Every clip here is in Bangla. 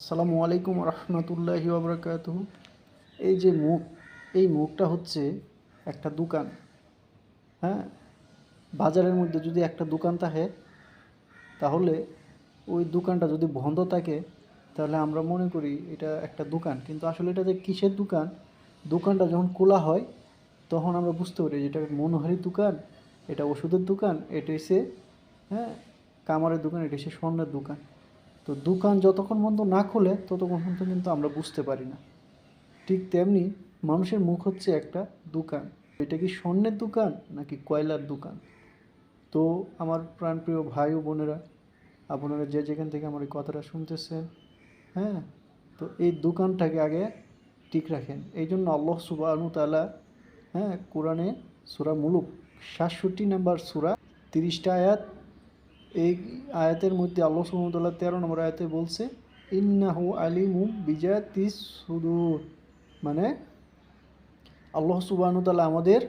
আসসালামু আলাইকুম রহমতুল্লাহি ওবরাকাতুহু। এই যে মুখ, এই মুখটা হচ্ছে একটা দোকান। হ্যাঁ, বাজারের মধ্যে যদি একটা দোকান থাকে, তাহলে ওই দোকানটা যদি বন্ধ থাকে, তাহলে আমরা মনে করি এটা একটা দোকান, কিন্তু আসলে এটা যে কিসের দোকান, দোকানটা যখন খোলা হয় তখন আমরা বুঝতে পারি যে এটা মনোহারী দোকান, এটা ওষুধের দোকান, এটা হচ্ছে হ্যাঁ কামারের দোকান, এটা হচ্ছে স্বর্ণের দোকান। তো দোকান যতক্ষণ পর্যন্ত না খোলে ততক্ষণ পর্যন্ত কিন্তু আমরা বুঝতে পারি না। ঠিক তেমনি মানুষের মুখ হচ্ছে একটা দোকান। এটা কি স্বর্ণের দোকান নাকি কয়লার দোকান? তো আমার প্রাণপ্রিয় ভাই ও বোনেরা, আপনারা যে যেখান থেকে আমার এই কথাটা শুনতেছেন, হ্যাঁ, তো এই দোকানটাকে আগে ঠিক রাখেন। এই জন্য আল্লাহ সুবহানাহু তাআলা, হ্যাঁ, কোরআনে সূরা মুলুক ৬৭ নম্বর সূরা ৩০টা আয়াত, এই আয়াতের মধ্যে আল্লাহ সুবহানাহু ওয়া তাআলা ১৩ নম্বর আয়াতে বলছে, ইন্নাহু আলিমুম বিজাতিস সুদূর। মানে আল্লাহ সুবহানাহু ওয়া তাআলা আমাদের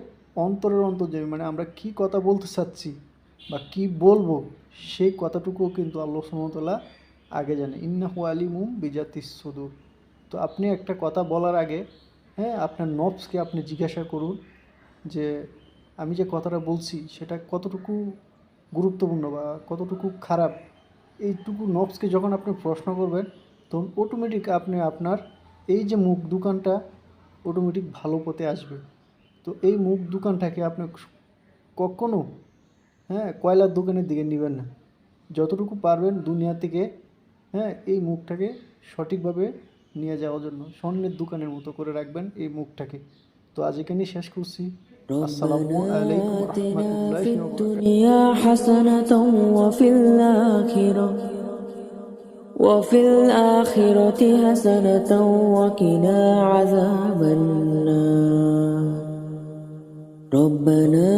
অন্তরের অন্তর্যামী, মানে আমরা কি কথা বলতে চাচ্ছি বা কি বলবো সেই কথাটুকুও কিন্তু আল্লাহ সুবহানাহু ওয়া তাআলা আগে জানে। ইন্নাহু আলিমুম বিজাতিস সুদূর। তো আপনি একটা কথা বলার আগে, হ্যাঁ, আপনার নফসকে আপনি জিজ্ঞাসা করুন যে আমি যে কথাটা বলছি সেটা কতটুকু গুরুত্বপূর্ণ বা কতটুকু খারাপ। এইটুকু নফসকে যখন আপনি প্রশ্ন করবেন, তখন অটোমেটিক আপনি আপনার এই যে মুখ দোকানটা অটোমেটিক ভালো পথে আসবে। তো এই মুখ দোকানটাকে আপনি কখনো, হ্যাঁ, কয়লার দোকানের দিকে নেবেন না। যতটুকু পারবেন দুনিয়া থেকে, হ্যাঁ, এই মুখটাকে সঠিকভাবে নিয়ে যাওয়ার জন্য স্বর্ণের দোকানের মতো করে রাখবেন এই মুখটাকে। তো আজ এখানেই শেষ করছি। আসসালামু ربنا আলাইকুম آتنا في রহমতুল্লাহি ওয়া বারাকাতুহু। الدنيا حسنة وفي الآخرة حسنة وقنا عذاب النار. ربنا